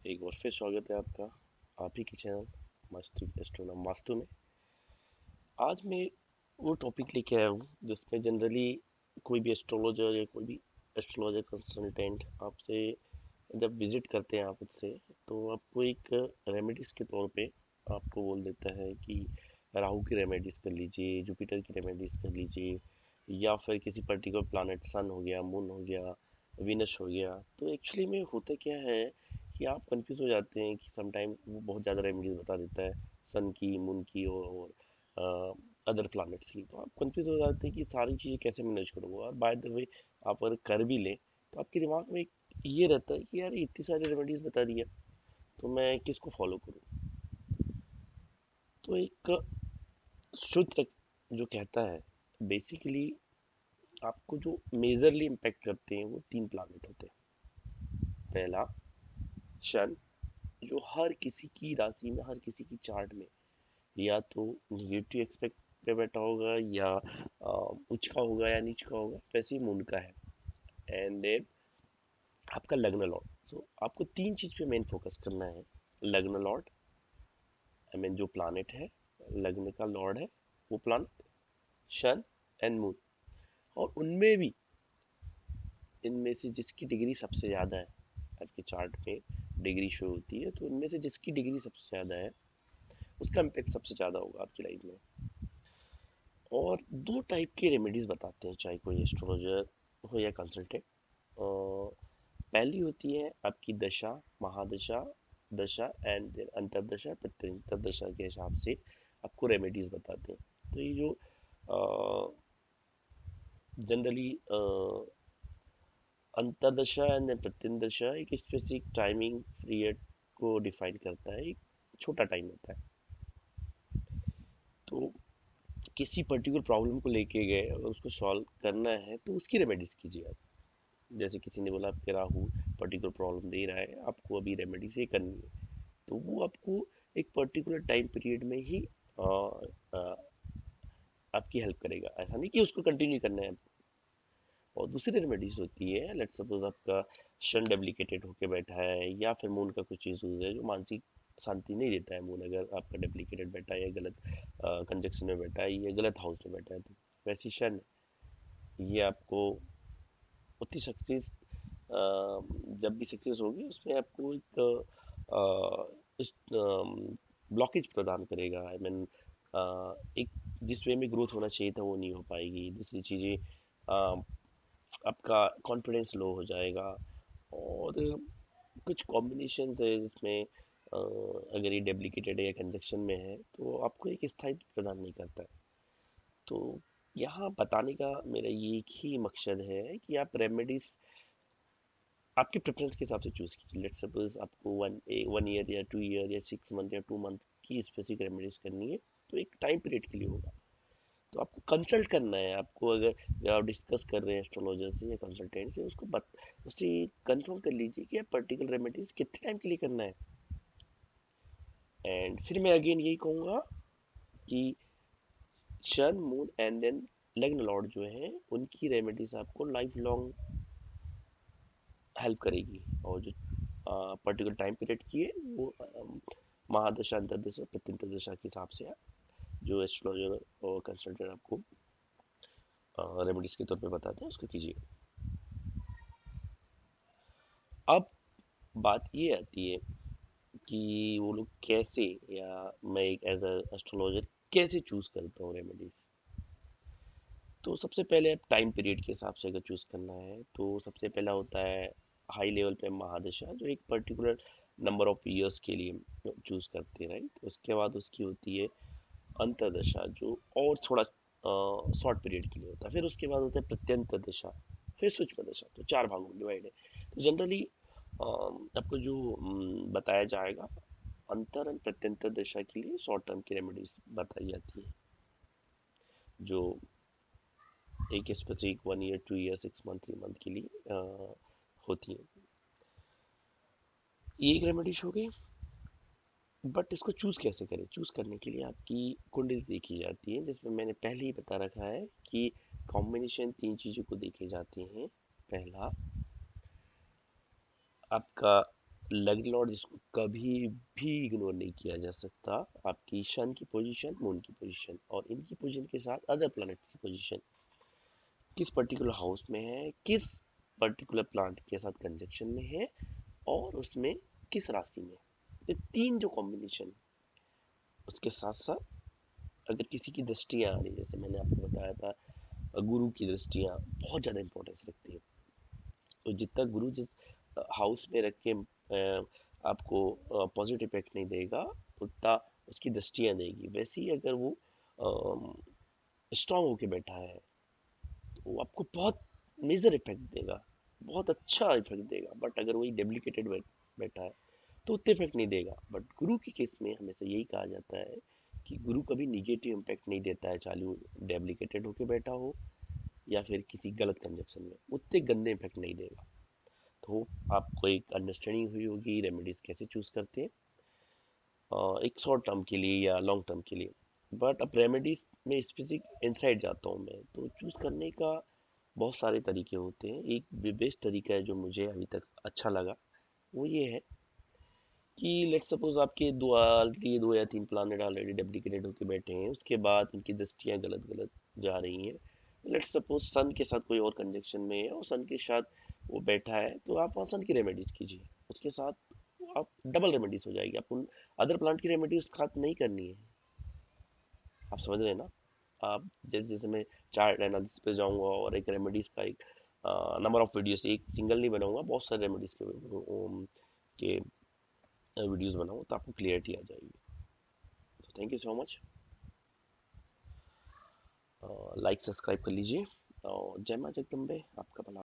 एक बार फिर स्वागत है आपका आप ही के चैनल मस्ती एस्ट्रोनॉम वास्तु में। आज मैं वो टॉपिक लेके आया हूँ जिसमें जनरली कोई भी एस्ट्रोलॉजर या कोई भी एस्ट्रोलॉजर कंसल्टेंट आपसे जब विजिट करते हैं आप उससे, तो आपको एक रेमेडीज के तौर पे आपको बोल देता है कि राहु की रेमेडीज कर लीजिए, जुपिटर की रेमेडीज कर लीजिए, या फिर किसी पर्टिकुलर प्लानट सन हो गया, मून हो गया, विनस हो गया। तो एक्चुअली में होता क्या है कि आप कंफ्यूज हो जाते हैं कि समटाइम वो बहुत ज़्यादा रेमेडीज बता देता है सन की, मून की और अदर प्लैनेट्स की। तो आप कंफ्यूज हो जाते हैं कि सारी चीज़ें कैसे मैनेज करूँगा। और बाय द वे आप अगर कर भी लें तो आपके दिमाग में एक ये रहता है कि यार ये इतनी सारी रेमेडीज बता दिया, तो मैं किसको फॉलो करूँ। तो एक सूत्र जो कहता है बेसिकली आपको जो मेजरली इम्पेक्ट करते हैं वो तीन प्लैनेट होते हैं। पहला शन, जो हर किसी की राशि में, हर किसी की चार्ट में या तो निगेटिव एक्सपेक्ट पे बैठा होगा या उच्च का होगा या नीच का होगा, वैसे ही मून का है। एंड देन आपका लग्न लॉर्ड। सो आपको तीन चीज पे मेन फोकस करना है। लग्न लॉर्ड, आई मीन जो प्लानिट है, लग्न का लॉर्ड है वो प्लानिट, सन एंड मून। और उनमें भी इनमें से जिसकी डिग्री सबसे ज़्यादा है, आपके चार्ट में डिग्री शो होती है, तो उनमें से जिसकी डिग्री सबसे ज़्यादा है उसका इम्पैक्ट सबसे ज़्यादा होगा आपकी लाइफ में। और दो टाइप की रेमेडीज बताते हैं चाहे कोई एस्ट्रोलॉजर हो या कंसल्टेंट। पहली होती है आपकी दशा, महादशा, दशा एंड देन अंतरदशा, प्रत्यंतर के हिसाब से आपको रेमेडीज बताते हैं। तो ये जो जनरली अंतरदशा एंड प्रत्यंतर एक स्पेसिफिक टाइमिंग पीरियड को डिफाइन करता है, एक छोटा टाइम होता है। तो किसी पर्टिकुलर प्रॉब्लम को लेके गए, अगर उसको सॉल्व करना है तो उसकी रेमेडीज कीजिए आप। जैसे किसी ने बोला आपके राहु पर्टिकुलर प्रॉब्लम दे रहा है, आपको अभी रेमेडी से करनी है, तो वो आपको एक पर्टिकुलर टाइम पीरियड में ही आ, आ, आपकी हेल्प करेगा। ऐसा नहीं कि उसको कंटिन्यू करना है। और दूसरी रेमेडीज होती है, लेट्स सपोज आपका शन डेप्लीकेटेड होके बैठा है या फिर मून का कुछ इशूज है जो मानसिक शांति नहीं देता है। मून अगर आपका डेप्लीकेटेड बैठा है या गलत कंजक्शन में बैठा है या गलत हाउस में बैठा है, तो वैसी शन ये आपको उतनी सक्सेस, जब भी सक्सेस होगी उसमें आपको एक ब्लॉकेज प्रदान करेगा। आई मीन एक जिस वे में ग्रोथ होना चाहिए था वो नहीं हो पाएगी। दूसरी चीज़ें आपका कॉन्फिडेंस लो हो जाएगा। और कुछ कॉम्बिनेशंस है जिसमें अगर ये डेप्लीकेटेड है या कंजक्शन में है तो आपको एक स्थायित्व प्रदान नहीं करता है। तो यहाँ बताने का मेरा ये एक ही मकसद है कि आप रेमेडीज आपके प्रेफरेंस के हिसाब से चूज कीजिए। लेट्स सपोज आपको वन ईयर या 2 ईयर या 6 मंथ या 2 मंथ की स्पेसिफिक रेमेडीज करनी है, तो एक टाइम पीरियड के लिए होगा। तो आपको कंसल्ट करना है। आपको अगर जब आप डिस्कस कर रहे हैं एस्ट्रोलॉजर से या कंसल्टेंट से, उससे कंफर्म कर लीजिए कि आप पर्टिकुलर रेमेडीज कितने टाइम के लिए करना है। एंड फिर मैं अगेन यही कहूँगा कि सन, मून एंड देन लग्न लॉर्ड जो है उनकी रेमेडीज आपको लाइफ लॉन्ग हेल्प करेगी। और जो पर्टिकुलर टाइम पीरियड की है वो महादशा, अंतरदशा, प्रत्यंतर दशा के हिसाब से जो एस्ट्रोलॉजर और कंसल्टेंट आपको रेमेडीज के तौर पे बताते हैं उसको कीजिए। अब बात ये आती है कि वो लोग कैसे, या मैं एक एज अ एस्ट्रोलॉजर कैसे चूज करता हूँ रेमेडीज। तो सबसे पहले आप टाइम पीरियड के हिसाब से अगर चूज करना है तो सबसे पहला होता है हाई लेवल पे महादशा, जो एक पर्टिकुलर नंबर ऑफ ईयर्स के लिए चूज करते हैं, राइट। उसके बाद उसकी होती है अंतरदशा, जो और थोड़ा शॉर्ट पीरियड के लिए होता है। फिर उसके बाद होता है प्रत्यंतर दशा, फिर सूक्ष्म दशा। तो चार भागों में डिवाइड है। तो जनरली आपको जो बताया जाएगा, अंतर और प्रत्यंतर दशा के लिए शॉर्ट टर्म की रेमेडीज बताई जाती है, जो एक specific 1 year, 2 year, 6 month, 3 month के लिए होती है। ये एक रेमेडीज हो गई। बट इसको चूज कैसे करें? चूज करने के लिए आपकी कुंडली देखी जाती है, जिसमें मैंने पहले ही बता रखा है कि कॉम्बिनेशन तीन चीजों को देखे जाते हैं। पहला आपका लग्न लॉर्ड जिसको कभी भी इग्नोर नहीं किया जा सकता, आपकी सन की पोजीशन, मून की पोजीशन और इनकी पोजीशन के साथ अदर प्लैनेट्स की पोजीशन किस पर्टिकुलर हाउस में है, किस पर्टिकुलर प्लांट के साथ कंजक्शन में है और उसमें किस राशि में। ये तीन जो कॉम्बिनेशन, उसके साथ साथ अगर किसी की दृष्टियां आ रही, जैसे मैंने आपको बताया था, गुरु की दृष्टियां बहुत ज़्यादा इंपॉर्टेंस रखती है। तो जितना गुरु जिस हाउस में रख के आपको पॉजिटिव इफेक्ट नहीं देगा, उतना उसकी दृष्टियां देगी। वैसे ही अगर वो स्ट्रांग होके बैठा है तो वो आपको बहुत मेजर इफेक्ट देगा, बहुत अच्छा इफेक्ट देगा। बट अगर वही डेप्लीकेटेड बैठा है तो उतना इफेक्ट नहीं देगा। बट गुरु के केस में हमेशा यही कहा जाता है कि गुरु कभी निगेटिव इम्पैक्ट नहीं देता है, चाहे वो डेप्लीकेटेड होके बैठा हो या फिर किसी गलत कंजक्शन में, उतने गंदे इफेक्ट नहीं देगा। तो आपको एक अंडरस्टैंडिंग हुई होगी रेमेडीज कैसे चूज करते हैं, एक शॉर्ट टर्म के लिए या लॉन्ग टर्म के लिए। बट अब रेमेडीज में स्पेसिफिक इनसाइड जाता हूँ मैं, तो चूज करने का बहुत सारे तरीके होते हैं। एक बेस्ट तरीका है जो मुझे अभी तक अच्छा लगा, वो ये है कि लेट सपोज आपके दो ऑलरेडी दो या तीन प्लानट ऑलरेडी डेप्लीकेटेड होकर बैठे हैं, उसके बाद उनकी दृष्टियां गलत गलत जा रही हैं। लेट सपोज सन के साथ कोई और कंजक्शन में है और सन के साथ वो बैठा है, तो आप वहाँ सन की रेमेडीज कीजिए, उसके साथ आप डबल रेमेडीज हो जाएगी। आप उन अदर प्लांट की रेमेडी उसके साथ नहीं करनी है। आप समझ रहे हैं ना। आप जैसे जैसे मैं चार्ट एनालिसिस पे जाऊंगा और एक रेमेडीज का एक नंबर ऑफ वीडियोस, एक सिंगल नहीं बनाऊंगा, बहुत सारे रेमेडीज के वीडियोस बनाऊँ, तो आपको क्लियरिटी आ जाएगी। तो thank you so much. Like subscribe कर लीजिए और जय माँ जगदम्बे, आपका भला।